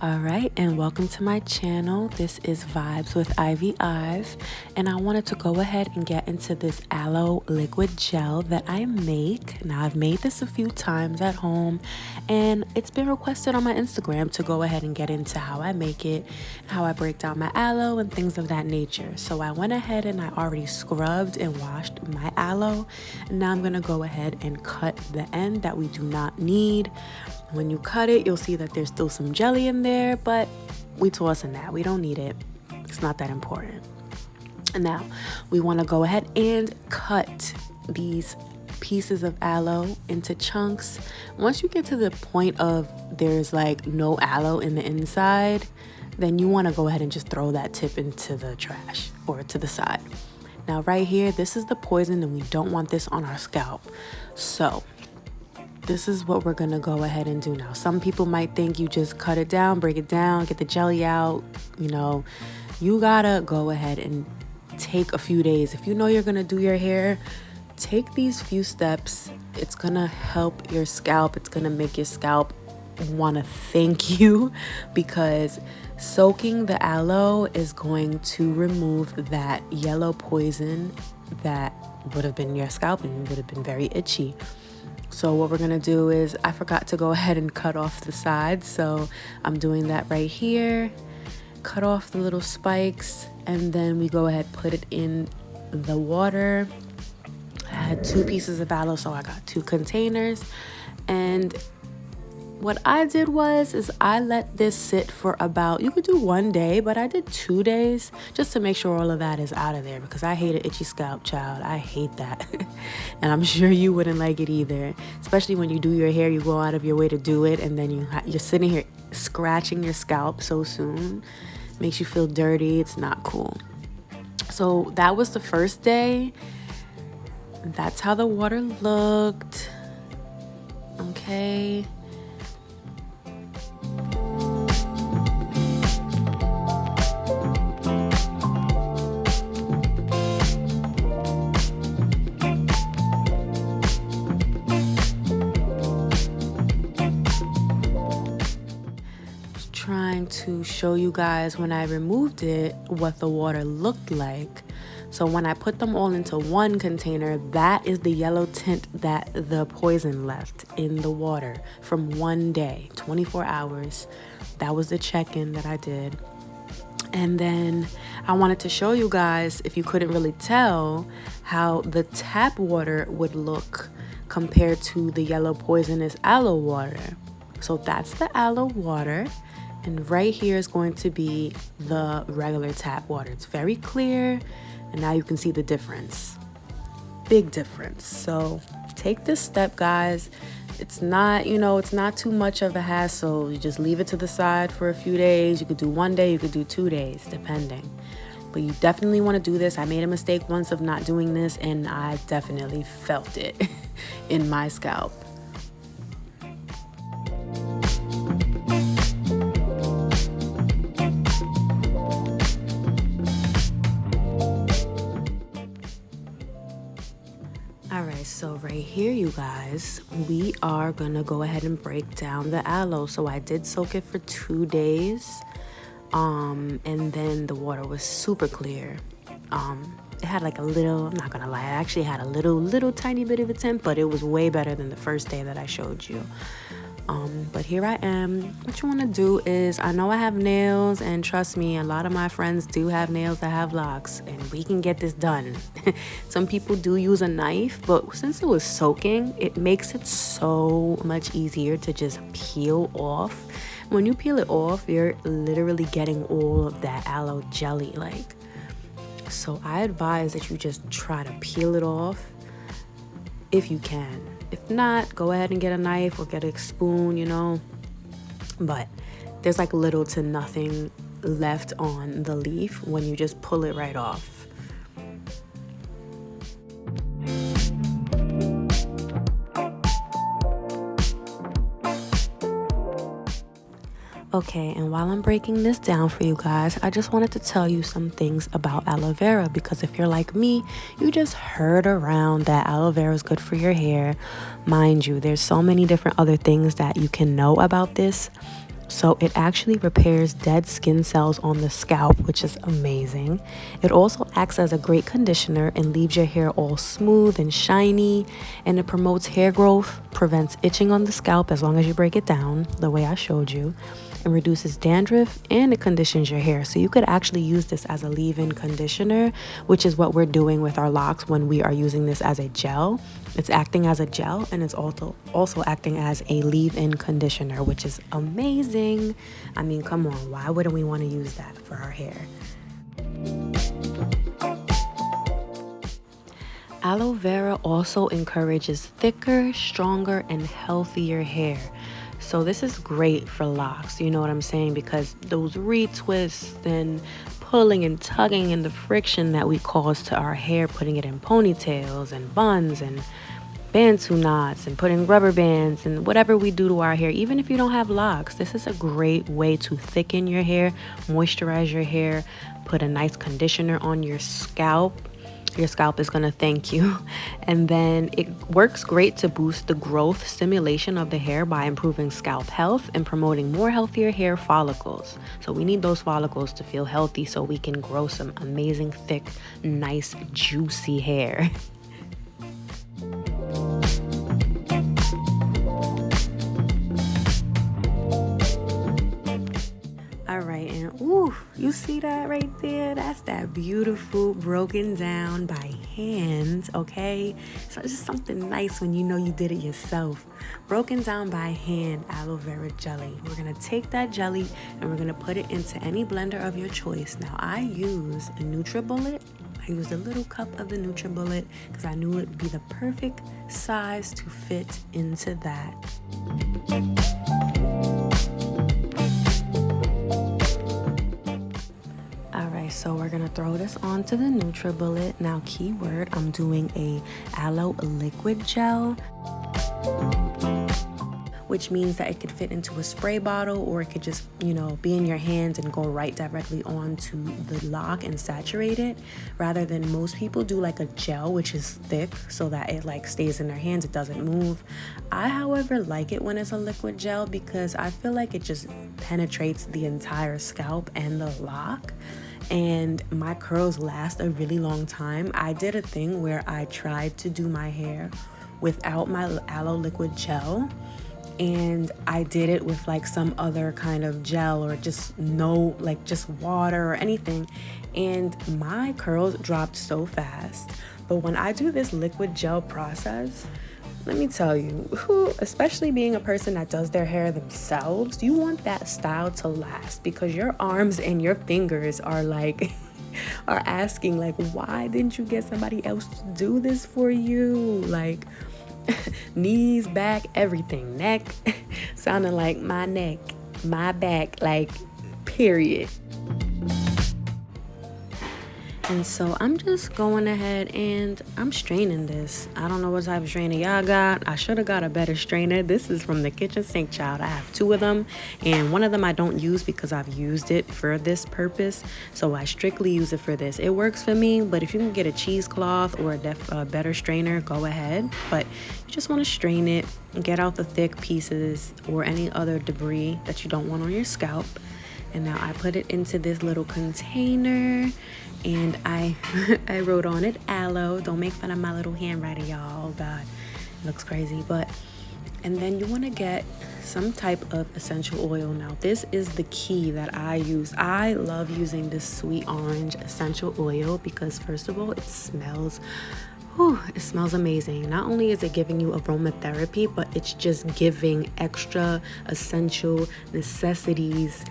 All right, and welcome to my channel. This is Vibes with Ivy Ive, and I wanted to go ahead and get into this aloe liquid gel that I make. Now, I've made this a few times at home, and it's been requested on my Instagram to go ahead and get into how I make it, how I break down my aloe, and things of that nature. So I went ahead and I already scrubbed and washed my aloe, and now I'm gonna go ahead and cut the end that we do not need. When you cut it, you'll see that there's still some jelly in there, but we tossing that. We don't need it. It's not that important. And now we want to go ahead and cut these pieces of aloe into chunks. Once you get to the point of there's like no aloe in the inside, then you want to go ahead and just throw that tip into the trash or to the side. Now right here, this is the poison and we don't want this on our scalp. So this is what we're gonna go ahead and do now. Some people might think you just cut it down, break it down, get the jelly out. You know, you gotta go ahead and take a few days. If you know you're gonna do your hair, take these few steps. It's gonna help your scalp. It's gonna make your scalp wanna thank you, because soaking the aloe is going to remove that yellow poison that would have been in your scalp and would have been very itchy. So what we're gonna do is, I forgot to go ahead and cut off the sides, so I'm doing that right here. Cut off the little spikes, and then we go ahead, put it in the water. I had 2 pieces of aloe, so I got 2 containers. And what I did is I let this sit for about, you could do 1 day, but I did 2 days just to make sure all of that is out of there, because I hate an itchy scalp, child. I hate that. And I'm sure you wouldn't like it either, especially when you do your hair. You go out of your way to do it, and then you're sitting here scratching your scalp so soon. Makes you feel dirty. It's not cool. So that was the first day. That's how the water looked. Okay. Trying to show you guys when I removed it what the water looked like. So when I put them all into one container, that is the yellow tint that the poison left in the water from 1 day, 24 hours. That was the check-in that I did. And then I wanted to show you guys, if you couldn't really tell, how the tap water would look compared to the yellow poisonous aloe water. So that's the aloe water. And right here is going to be the regular tap water. It's very clear, and now you can see the difference. Big difference. So take this step, guys. It's not, it's not too much of a hassle. You just leave it to the side for a few days. You could do 1 day, you could do 2 days, depending. But you definitely want to do this. I made a mistake once of not doing this, and I definitely felt it in my scalp. So right here, you guys, we are gonna go ahead and break down the aloe. So I did soak it for 2 days, and then the water was super clear. It had like a little, I'm not gonna lie, it actually had a little tiny bit of a tint, but it was way better than the first day that I showed you. But here I am. What you want to do is, I know I have nails, and trust me, a lot of my friends do have nails that have locks, and we can get this done. Some people do use a knife, but since it was soaking, it makes it so much easier to just peel off. When you peel it off, you're literally getting all of that aloe jelly, like. So I advise that you just try to peel it off if you can. If not, go ahead and get a knife or get a spoon, But there's like little to nothing left on the leaf when you just pull it right off. Okay, and while I'm breaking this down for you guys, I just wanted to tell you some things about aloe vera, because if you're like me, you just heard around that aloe vera is good for your hair. Mind you, there's so many different other things that you can know about this. So it actually repairs dead skin cells on the scalp, which is amazing. It also acts as a great conditioner and leaves your hair all smooth and shiny. And it promotes hair growth, prevents itching on the scalp as long as you break it down the way I showed you, and reduces dandruff, and it conditions your hair. So you could actually use this as a leave-in conditioner, which is what we're doing with our locks when we are using this as a gel. It's acting as a gel, and it's also acting as a leave-in conditioner, which is amazing. I mean, come on, why wouldn't we want to use that for our hair? Aloe vera also encourages thicker, stronger, and healthier hair. So this is great for locks, you know what I'm saying? Because those retwists and pulling and tugging and the friction that we cause to our hair, putting it in ponytails and buns and bantu knots and putting rubber bands and whatever we do to our hair, even if you don't have locks, this is a great way to thicken your hair, moisturize your hair, put a nice conditioner on your scalp. Your scalp is going to thank you. And then it works great to boost the growth stimulation of the hair by improving scalp health and promoting more healthier hair follicles. So we need those follicles to feel healthy so we can grow some amazing, thick, nice, juicy hair. Ooh, you see that right there? That's that beautiful broken down by hand, okay? So it's just something nice when you know you did it yourself. Broken down by hand aloe vera jelly. We're gonna take that jelly and we're gonna put it into any blender of your choice. Now I use a NutriBullet. I used a little cup of the NutriBullet because I knew it would be the perfect size to fit into that. So we're gonna throw this onto the NutriBullet. Now, keyword, I'm doing a aloe liquid gel, which means that it could fit into a spray bottle, or it could just, be in your hands and go right directly onto the lock and saturate it, rather than most people do like a gel, which is thick so that it like stays in their hands, it doesn't move. I, however, like it when it's a liquid gel because I feel like it just penetrates the entire scalp and the lock. And my curls last a really long time. I did a thing where I tried to do my hair without my aloe liquid gel, and I did it with like some other kind of gel or just just water or anything, and my curls dropped so fast. But when I do this liquid gel process, let me tell you, especially being a person that does their hair themselves, you want that style to last, because your arms and your fingers are like are asking like, why didn't you get somebody else to do this for you? Like knees, back, everything, neck, sounding like my neck, my back, like period. And so I'm just going ahead and I'm straining this. I don't know what type of strainer y'all got. I should have got a better strainer. This is from the kitchen sink, child. I have two of them, and one of them I don't use because I've used it for this purpose. So I strictly use it for this. It works for me, but if you can get a cheesecloth or a better strainer, go ahead. But you just want to strain it and get out the thick pieces or any other debris that you don't want on your scalp. And now I put it into this little container, and I wrote on it aloe. Don't make fun of my little handwriting, y'all. Oh God, it looks crazy. And then you want to get some type of essential oil. Now this is the key that I use. I love using this sweet orange essential oil because first of all, it smells amazing. Not only is it giving you aromatherapy, but it's just giving extra essential necessities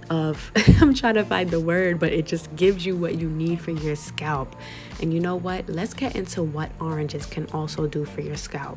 of I'm trying to find the word, but it just gives you what you need for your scalp. And you know what? Let's get into what oranges can also do for your scalp.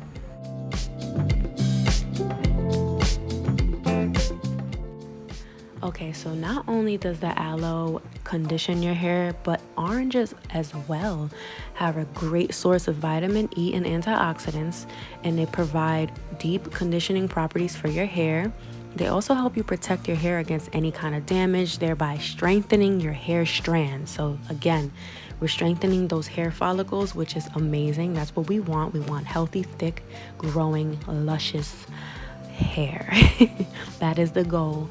Okay, so not only does the aloe condition your hair, but oranges as well have a great source of vitamin E and antioxidants, and they provide deep conditioning properties for your hair. They also help you protect your hair against any kind of damage, thereby strengthening your hair strands. So again, we're strengthening those hair follicles, which is amazing. That's what we want. We want healthy, thick, growing, luscious hair. That is the goal.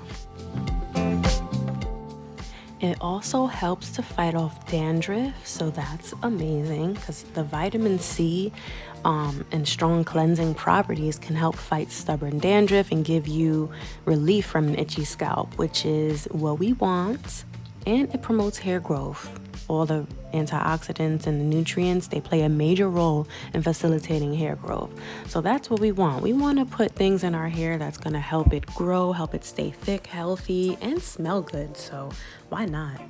It also helps to fight off dandruff, so that's amazing because the vitamin C and strong cleansing properties can help fight stubborn dandruff and give you relief from an itchy scalp, which is what we want. And it promotes hair growth. All the antioxidants and the nutrients, they play a major role in facilitating hair growth. So that's what we want. We want to put things in our hair that's going to help it grow, help it stay thick, healthy, and smell good. So why not?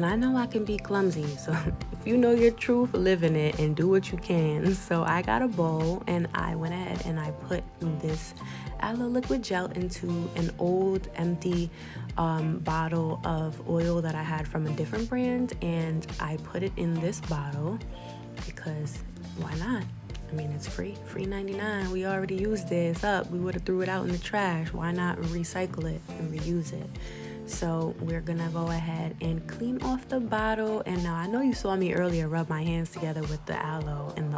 I know I can be clumsy, so if you know your truth, live in it and do what you can. So I got a bowl and I went ahead and I put this aloe liquid gel into an old empty bottle of oil that I had from a different brand, and I put it in this bottle because why not? I mean, it's free 99. We already used this up. We would have threw it out in the trash. Why not recycle it and reuse it? So we're gonna go ahead and clean off the bottle. And now I know you saw me earlier rub my hands together with the aloe and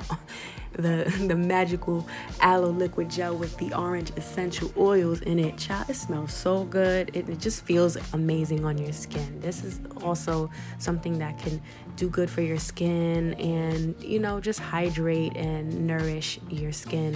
the magical aloe liquid gel with the orange essential oils in it. Child, it smells so good. It just feels amazing on your skin. This is also something that can do good for your skin and, you know, just hydrate and nourish your skin.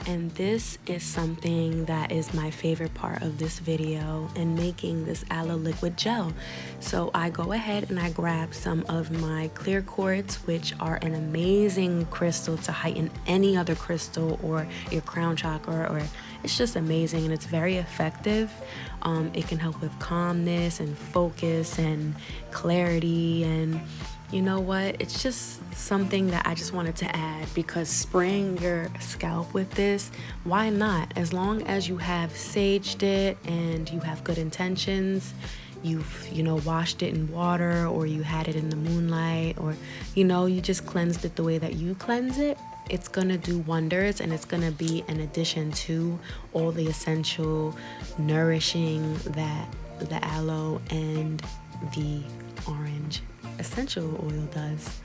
And this is something that is my favorite part of this video in making this aloe liquid gel. So I go ahead and I grab some of my clear quartz, which are an amazing crystal to heighten any other crystal or your crown chakra, or it's just amazing and it's very effective. It can help with calmness and focus and clarity, and you know what? It's just something that I just wanted to add because spraying your scalp with this, why not? As long as you have saged it and you have good intentions, you've, you know, washed it in water, or you had it in the moonlight, or, you know, you just cleansed it the way that you cleanse it, it's gonna do wonders, and it's gonna be an addition to all the essential nourishing that the aloe and the orange essential oil does.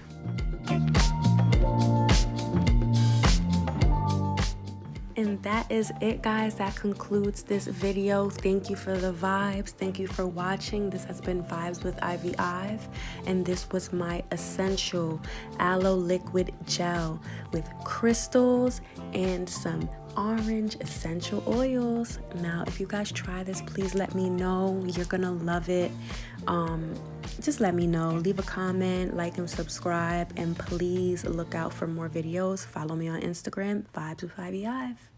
And that is it, guys. That concludes this video. Thank you for the vibes. Thank you for watching. This has been Vibes with Ivy Ive, and this was my essential aloe liquid gel with crystals and some orange essential oils. Now, if you guys try this, please let me know. You're gonna love it. Just let me know. Leave a comment, like and subscribe, and please look out for more videos. Follow me on Instagram, Vibes with Ivy Ive.